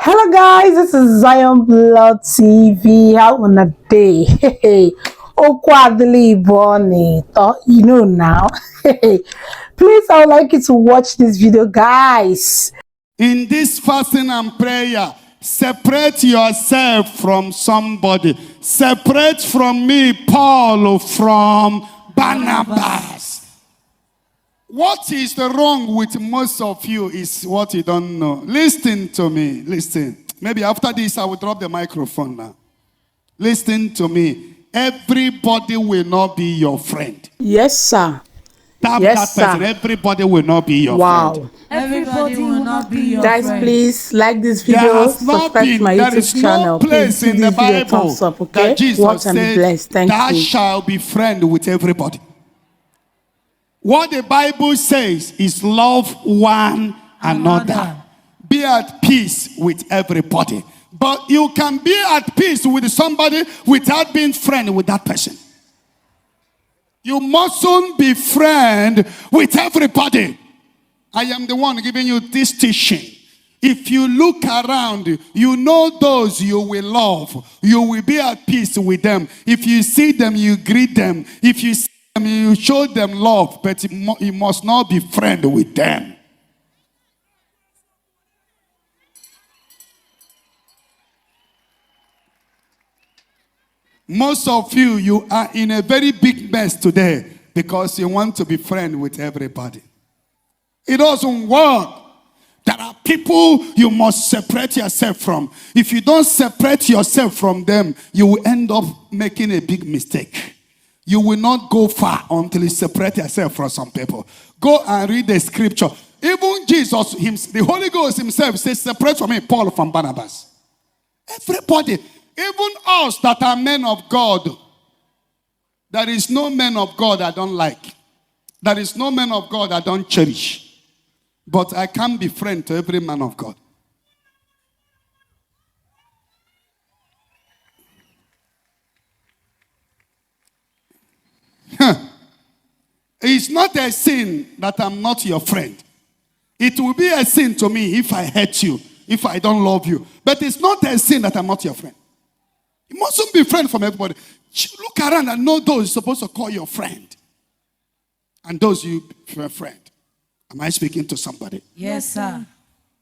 Hello guys, this is Zion Blood TV. How on a day? Hey, oh quadly bonnie, you know now. Please, I would like you to watch this video, guys. In this fasting and prayer, separate yourself from somebody. Separate from me, Paul, from Barnabas. What is the wrong with most of you is what you don't know. Listen to me. Listen. Maybe after this, I will drop the microphone now. Listen to me. Everybody will not be your friend. Yes, sir. Tap Yes, that person. sir. Everybody will not be your friend. Everybody will not be your Guys, friend. please like this There video, has not subscribe to my been, there YouTube is channel. no place Please give in the this video a Bible thumbs up, okay? that Jesus Watch and be said, blessed. Thank thou you. shall be friend with everybody. What the Bible says is love one another. Be at peace with everybody. But you can be at peace with somebody without being friend with that person. You mustn't be friend with everybody. I am the one giving you this teaching. If you look around, you know those you will love. You will be at peace with them. If you see them, you greet them. If you see them, you show them love. But you must not be friend with them. Most of you, you are in a very big mess today because you want to be friend with everybody. It doesn't work. There are people you must separate yourself from. If you don't separate yourself from them, you will end up making a big mistake. You will not go far until you separate yourself from some people. Go and read the scripture. Even Jesus, the Holy Ghost himself says, separate from me, Paul from Barnabas. Everybody, even us that are men of God, there is no man of God I don't like. There is no man of God I don't cherish. But I can't be friend to every man of God. It's not a sin that I'm not your friend. It will be a sin to me if I hate you, if I don't love you. But it's not a sin that I'm not your friend. You mustn't be friend from everybody. Look around and know those you're supposed to call your friend. And those you prefer friend. Am I speaking to somebody? Yes, sir.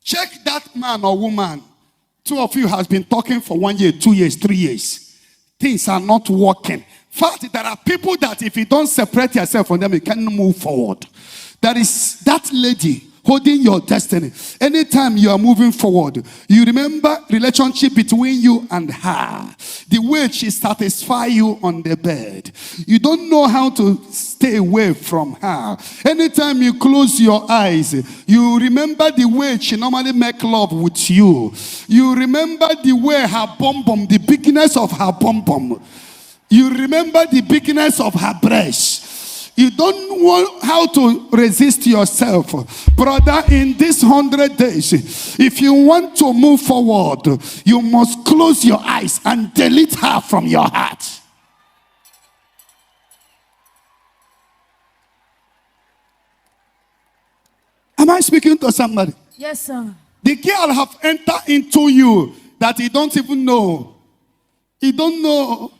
Check that man or woman. Two of you has been talking for 1 year, 2 years, 3 years. Things are not working. In fact, there are people that if you don't separate yourself from them, you can't move forward. There is that lady holding your destiny. Anytime you are moving forward, you remember relationship between you and her. The way she satisfies you on the bed. You don't know how to stay away from her. Anytime you close your eyes, you remember the way she normally make love with you. You remember the way her bum, the bigness of her bum. You remember the bigness of her breast. You don't know how to resist yourself. Brother, in this 100 days, if you want to move forward, you must close your eyes and delete her from your heart. Am I speaking to somebody? Yes, sir. The girl have entered into you that you don't even know. You don't know.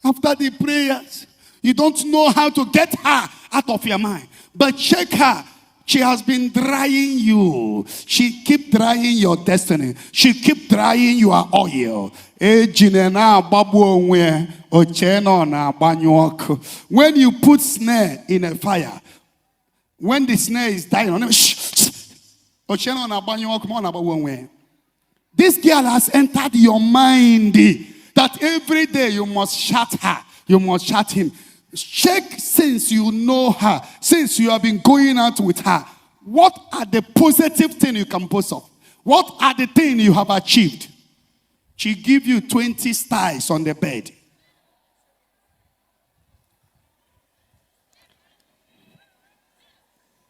After the prayers, you don't know how to get her out of your mind. But check her. She has been drying you. She keep drying your destiny. She keep drying your oil. When you put snare in a fire, when the snare is dying on him, this girl has entered your mind that every day you must shut her. You must shut him. Check since you know her, since you have been going out with her. What are the positive things you can boast of? What are the things you have achieved? She give you 20 styles on the bed.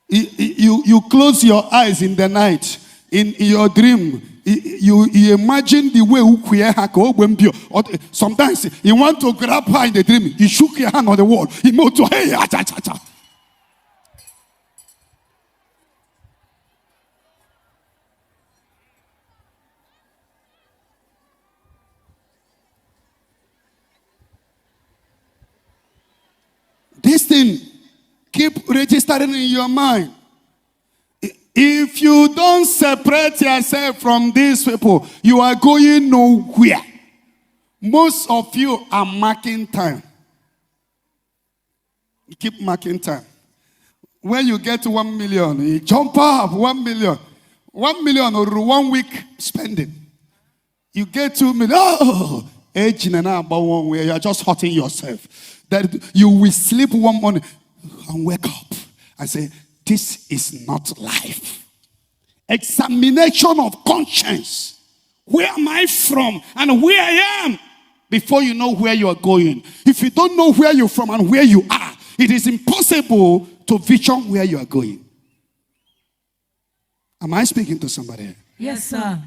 You close your eyes in the night, in your dream. You imagine the way sometimes you want to grab her in the dream. You shook your hand on the wall. You move to hey, thing keep registering in your mind. If you don't separate yourself from these people, you are going nowhere. Most of you are marking time. You keep marking time. When you get to 1 million, you jump up 1 million. 1 million or 1 week spending. You get 2 million. Oh, age about 1 way. You are just hurting yourself. That you will sleep one morning and wake up and say, this is not life. Examination of conscience. Where am I from and where I am? Before you know where you are going. If you don't know where you're from and where you are, it is impossible to vision where you are going. Am I speaking to somebody? Yes, sir.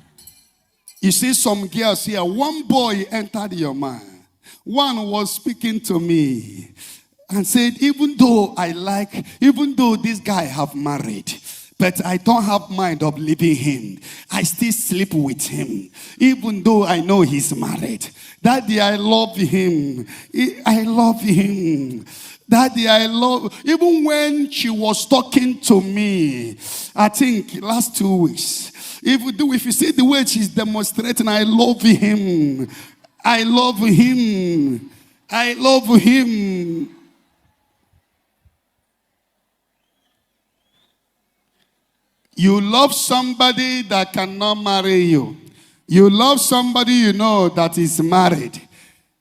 You see some girls here. One boy entered your mind. One was speaking to me and said, even though this guy have married, but I don't have mind of leaving him. I still sleep with him, even though I know he's married. Daddy, I love him. I love him. Daddy, I love. Even when she was talking to me, I think last 2 weeks, if you see the way she's demonstrating, I love him. I love him. I love him. You love somebody that cannot marry you. You love somebody you know that is married.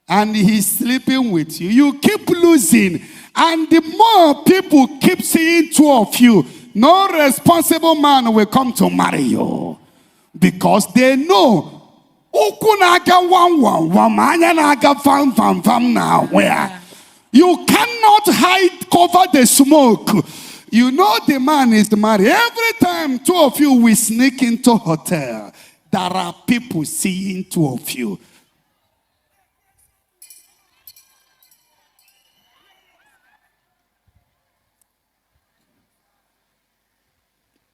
And he's sleeping with you. You keep losing. And the more people keep seeing two of you, no responsible man will come to marry you. Because they know. You cannot hide, cover the smoke. You know the man is married. Every time two of you will sneak into a hotel, there are people seeing two of you.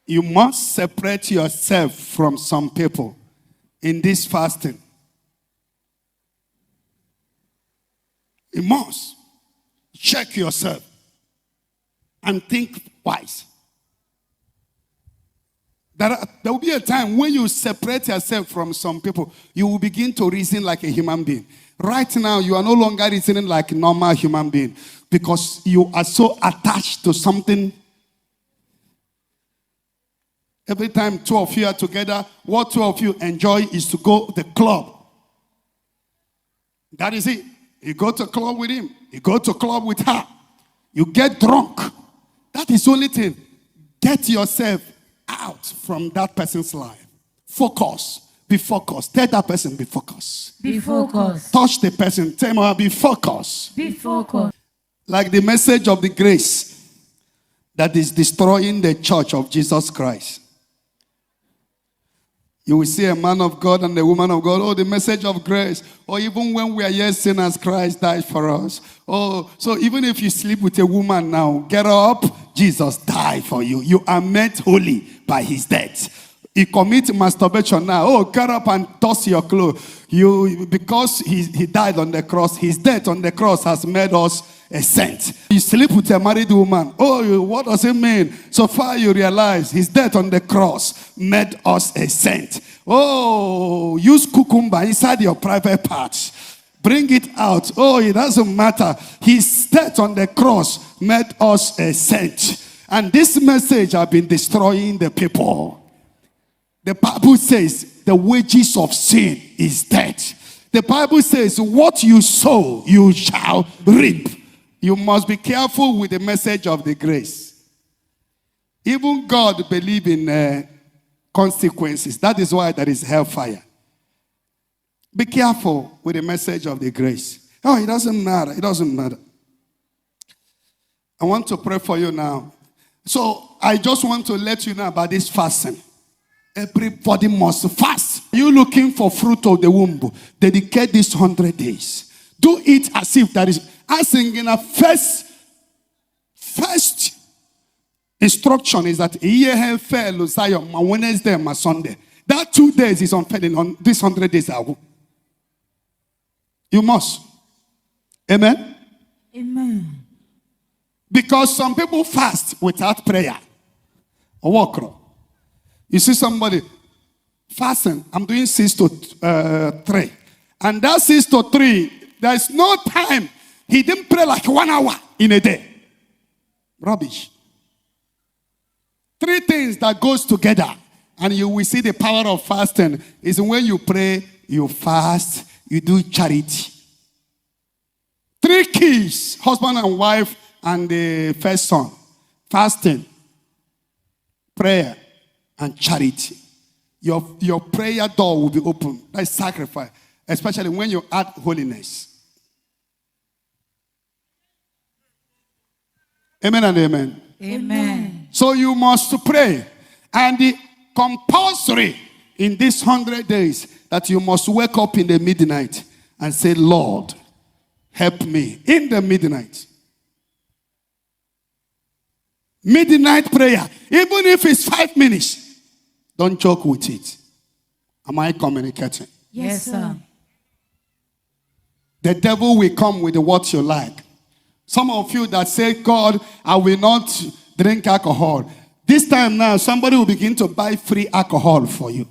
You must separate yourself from some people in this fasting. You must check yourself and think twice. There will be a time when you separate yourself from some people, you will begin to reason like a human being. Right now, you are no longer reasoning like a normal human being because you are so attached to something. Every time two of you are together, what two of you enjoy is to go to the club. That is it. You go to a club with him. You go to a club with her. You get drunk. That is the only thing. Get yourself out from that person's life. Focus. Be focused. Tell that person, be focused. Be focused. Touch the person. Tell him, be focused. Be focused. Like the message of the grace that is destroying the church of Jesus Christ. You will see a man of God and a woman of God. Oh, the message of grace. Or even when we are yet sinners, Christ died for us. Oh, so even if you sleep with a woman now, get up, Jesus died for you. You are made holy by his death. You commit masturbation now. Oh, get up and toss your clothes. Because he died on the cross, his death on the cross has made us a saint. You sleep with a married woman. Oh, what does it mean? So far you realize his death on the cross made us a saint. Oh, use cucumber inside your private parts. Bring it out. Oh, it doesn't matter. His death on the cross made us a saint. And this message has been destroying the people. The Bible says the wages of sin is death. The Bible says what you sow, you shall reap. You must be careful with the message of the grace. Even God believes in consequences. That is why there is hellfire. Be careful with the message of the grace. Oh, it doesn't matter. It doesn't matter. I want to pray for you now. So I just want to let you know about this fasting. Everybody must fast. Are you looking for fruit of the womb? Dedicate this 100 days. Do it as if that is. Asking in a first instruction is that my Wednesday, my Sunday. That 2 days is on this 100 days. You must. Amen. Amen. Because some people fast without prayer. You see somebody fasting. I'm doing 6 to 3. And that 6 to 3, there's no time. He didn't pray like 1 hour in a day. Rubbish. 3 things that goes together. And you will see the power of fasting is when you pray, you fast, you do charity. 3 keys, husband and wife and the first son. Fasting, prayer, and charity. Your prayer door will be open. That's sacrifice. Especially when you add holiness. Amen and amen. Amen. So you must pray. And the compulsory in these 100 days that you must wake up in the midnight and say, Lord, help me in the midnight. Midnight prayer. Even if it's 5 minutes, don't joke with it. Am I communicating? Yes, sir. The devil will come with what you like. Some of you that say, God, I will not drink alcohol. This time now, somebody will begin to buy free alcohol for you.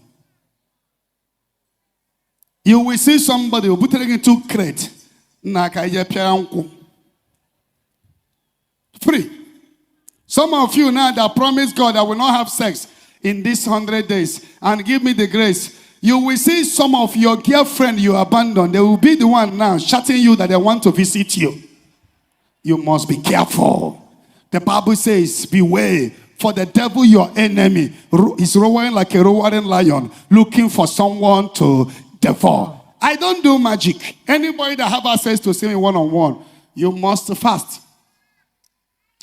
You will see somebody who put it into crate. Free. Some of you now that promise God I will not have sex in these 100 days and give me the grace. You will see some of your girlfriend you abandoned. They will be the one now shouting you that they want to visit you. You must be careful. The Bible says, beware, for the devil, your enemy, is roaring like a roaring lion, looking for someone to devour. I don't do magic. Anybody that have access to see me one-on-one, you must fast.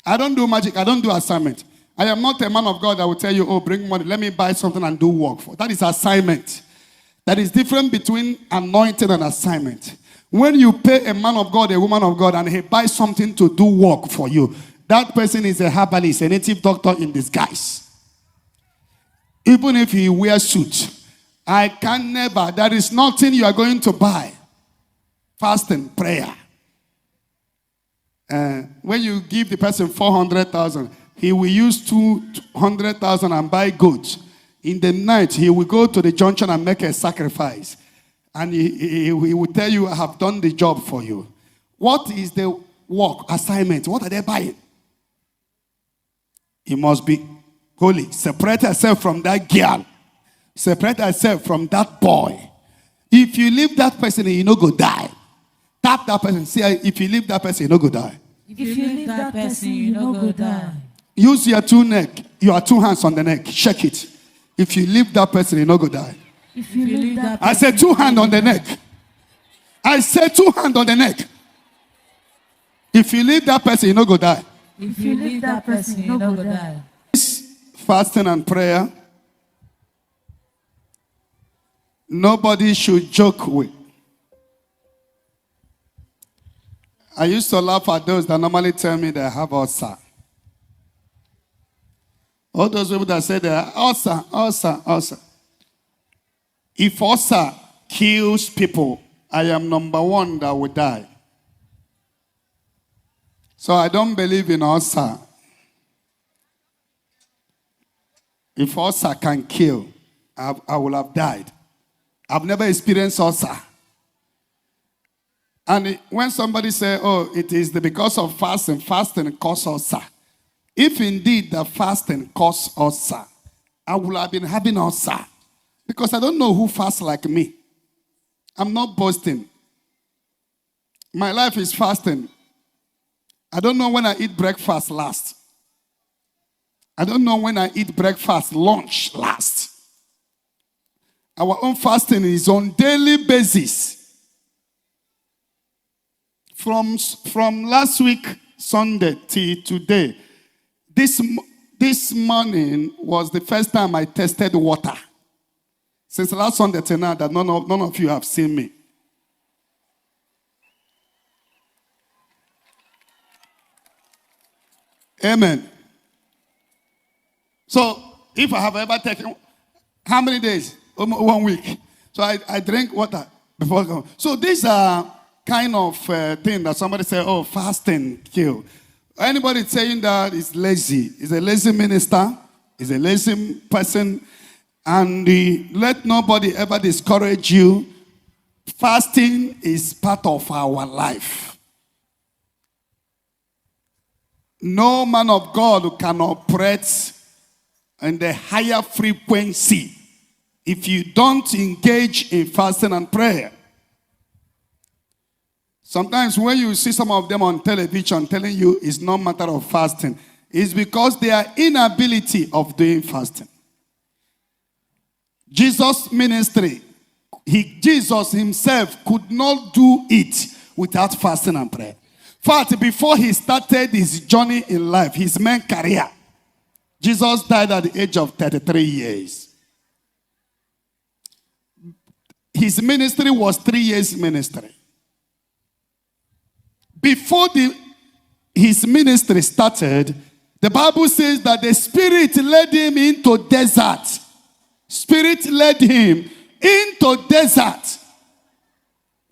I don't do magic. I don't do assignment. I am not a man of God that will tell you, oh, bring money, let me buy something and do work for. That is assignment. That is different between anointing and assignment. When you pay a man of God, a woman of God, and he buys something to do work for you, that person is a herbalist, a native doctor in disguise. Even if he wears suit, I can never. There is nothing you are going to buy. Fasting, prayer. When you give the person 400,000, he will use 200,000 and buy goods. In the night, he will go to the junction and make a sacrifice. And he will tell you, I have done the job for you. What is the work, assignment? What are they buying? He must be holy. Separate yourself from that girl. Separate yourself from that boy. If you leave that person, you no go die. Tap that person. See, if you leave that person, you no go die. If you leave that person, you no go die. Use your 2 hands on the neck. Shake it. If you leave that person, you no go die. If you leave that person, I said 2 hands on the neck. I said 2 hands on the neck. If you leave that person, you no go die. If you leave that person, you no go die. Fasting and prayer, nobody should joke with. I used to laugh at those that normally tell me they have ulcer. All those people that say they are ulcer. If ulcer kills people, I am number 1 that will die. So I don't believe in ulcer. If ulcer can kill, I will have died. I've never experienced ulcer. And when somebody say, oh, it is because of fasting causes ulcer. If indeed the fasting causes ulcer, I would have been having ulcer. Because I don't know who fasts like me. I'm not boasting. My life is fasting. I don't know when I eat breakfast last. I don't know when I eat breakfast, lunch last. Our own fasting is on daily basis. From last week, Sunday, till today, this morning was the first time I tested water. Since last Sunday till now, that none of you have seen me. Amen. So, if I have ever taken, how many days? 1 week. So I drink water before going. So these are kind of thing that somebody say, oh, fasting kill. Anybody saying that is lazy, is a lazy minister, is a lazy person, and let nobody ever discourage you. Fasting is part of our life. No man of God can operate in the higher frequency if you don't engage in fasting and prayer. Sometimes when you see some of them on television telling you it's no matter of fasting, it's because their inability of doing fasting. Jesus' ministry, Jesus himself could not do it without fasting and prayer. In fact, before he started his journey in life, his main career, Jesus died at the age of 33 years. His ministry was 3 years ministry. Before his ministry started, the Bible says that the Spirit led him into desert. Spirit led him into desert.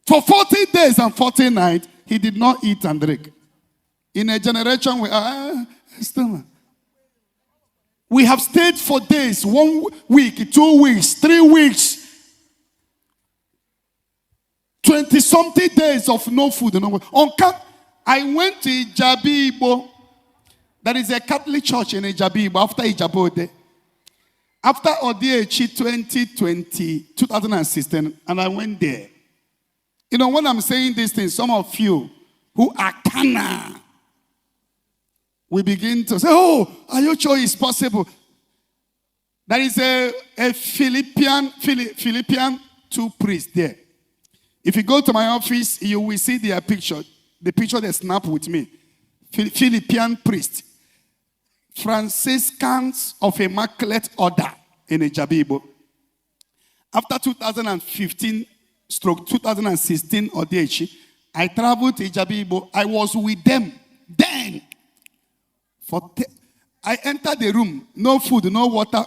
For 40 days and 40 nights, he did not eat and drink. In a generation where, we have stayed for days, 1 week, 2 weeks, 3 weeks, 20-something days of no food. I went to Ijabibo. There is a Catholic church in Ijabibo after Ijabode. After Odiechi 2016, and I went there. You know, when I'm saying these things, some of you who are carnal, we begin to say, oh, are you sure it's possible? There is a Philippian 2 priest there. If you go to my office, you will see their picture. The picture they snap with me. Philippian priest. Franciscans of Immaculate Order in Ijabibo. After 2015/2016 Odechi, I traveled to Ijabibo. I was with them then. I entered the room. No food, no water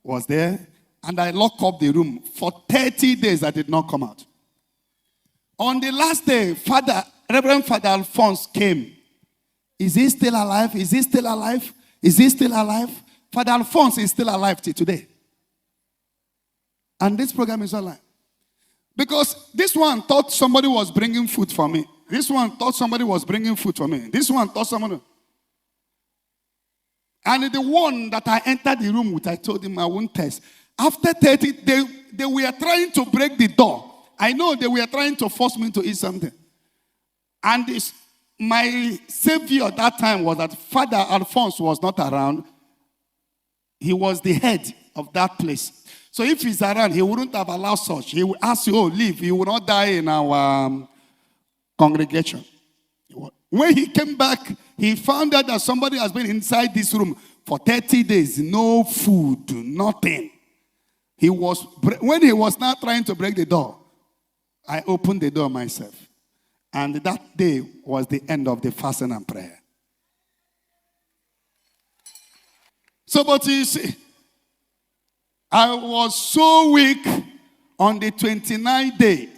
was there. And I locked up the room. For 30 days, I did not come out. On the last day, Reverend Father Alphonse came. Is he still alive? Is he still alive? Is he still alive? Father Alphonse is still alive till today. And this program is online. Because this one thought somebody was bringing food for me. This one thought somebody was bringing food for me. This one thought somebody. And the one that I entered the room with, I told him I won't test. After 30, they were trying to break the door. I know they were trying to force me to eat something. And my savior at that time was that Father Alphonse was not around. He was the head of that place. So if he's around, he wouldn't have allowed such. He would ask you, oh, leave. You will not die in our congregation. When he came back, he found out that somebody has been inside this room for 30 days. No food, nothing. When he was now trying to break the door, I opened the door myself. And that day was the end of the fasting and prayer. So, but you see, I was so weak on the 29th day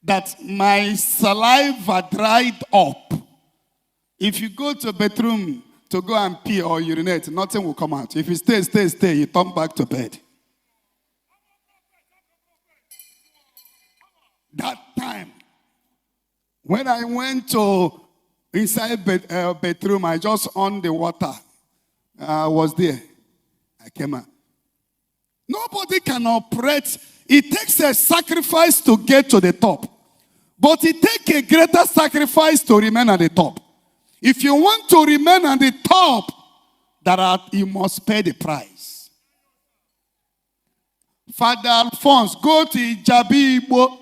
that my saliva dried up. If you go to a bathroom to go and pee or urinate, nothing will come out. If you stay, you turn back to bed. That time, when I went to inside bedroom, I just on the water. I was there. I came out. Nobody can operate. It takes a sacrifice to get to the top. But it takes a greater sacrifice to remain at the top. If you want to remain at the top, you must pay the price. Father Alphonse, go to Ijabibo.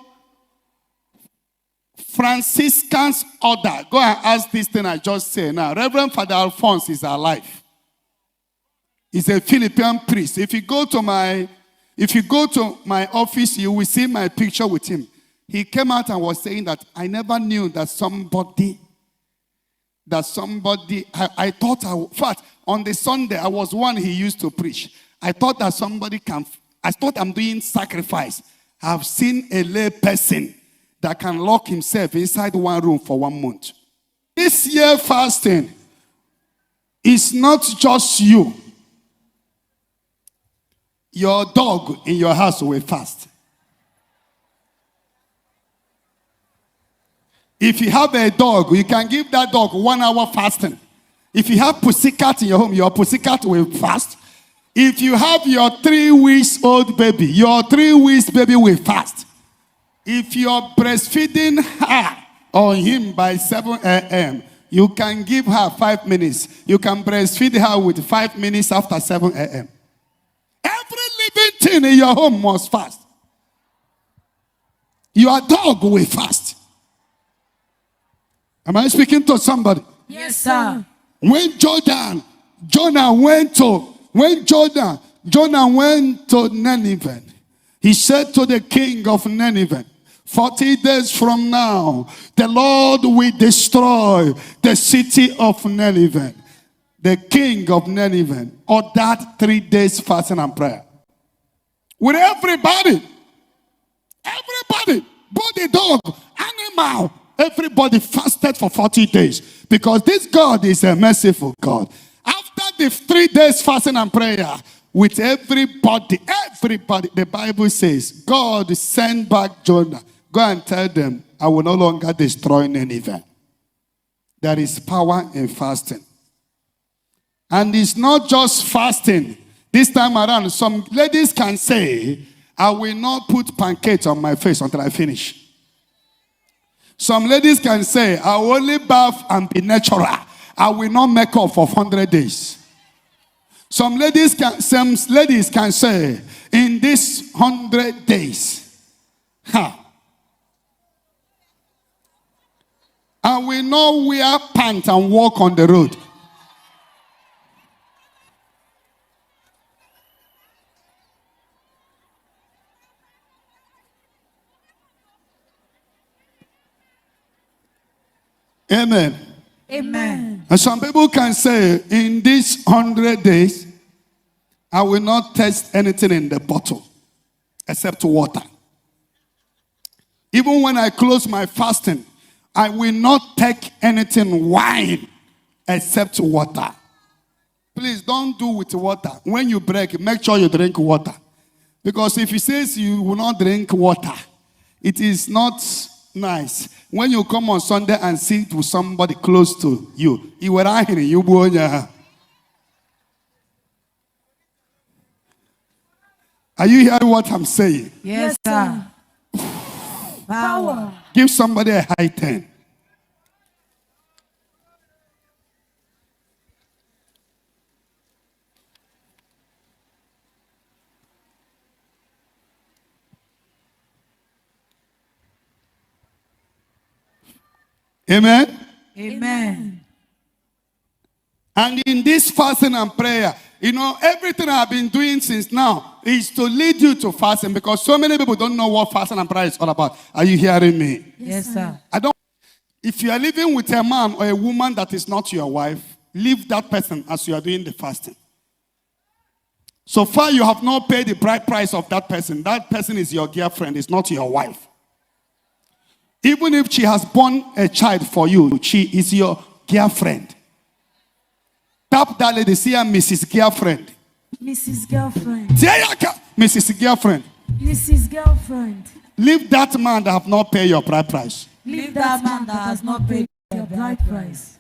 Franciscan's order. Go and ask this thing I just said now. Reverend Father Alphonse is alive. He's a Philippine priest. If you go to my office, you will see my picture with him. He came out and was saying that I never knew that somebody, I thought, in fact, on the Sunday, I was one he used to preach. I thought that I thought I'm doing sacrifice. I've seen a lay person that can lock himself inside one room for 1 month. This year fasting, It's not just you. Your dog in your house will fast. If you have a dog, you can give that dog 1 hour fasting. If you have pussycat in your home, your pussycat will fast. If you have your 3 weeks old baby, your 3 weeks baby will fast. If you're breastfeeding her or him by 7 a.m., you can give her 5 minutes. You can breastfeed her with 5 minutes after 7 a.m. Every living thing in your home must fast. Your dog will fast. Am I speaking to somebody? Yes, sir. When Jonah went to Nineveh, he said to the king of Nineveh, 40 days from now, the Lord will destroy the city of Nineveh. The king of Nineveh ordered 3 days fasting and prayer. With everybody, both the dog, animal, everybody fasted for 40 days. Because this God is a merciful God. After the 3 days fasting and prayer, with everybody, the Bible says, God sent back Jonah. Go and tell them, I will no longer destroy Nineveh. There is power in fasting. And it's not just fasting. This time around, some ladies can say, I will not put pancakes on my face until I finish. Some ladies can say, I will only bath and be natural. I will not make up for 100 days. Some ladies can say, in this 100 days, I will not wear pants and walk on the road. Amen. Amen. And some people can say, in these 100 days, I will not taste anything in the bottle except water. Even when I close my fasting, I will not take anything wine except water. Please don't do with water. When you break, make sure you drink water. Because if he says you will not drink water, it is not nice. When you come on Sunday and sit with somebody close to you, are you hearing what I'm saying? Yes, sir. Power. Give somebody a high 10. Amen. Amen. And in this fasting and prayer, everything I've been doing since now is to lead you to fasting, because so many people don't know what fasting and prayer is all about. Are you hearing me? Yes, sir. If you are living with a man or a woman that is not your wife, leave that person as you are doing the fasting. So far, you have not paid the bride price of that person. That person is your girlfriend, it's not your wife. Even if she has born a child for you, she is your girlfriend. Tap that lady, see her, Mrs. Girlfriend. Mrs. Girlfriend. Mrs. Girlfriend. Mrs. Girlfriend. Leave that man that have not paid your bride price. Leave that man that has not paid your bride price.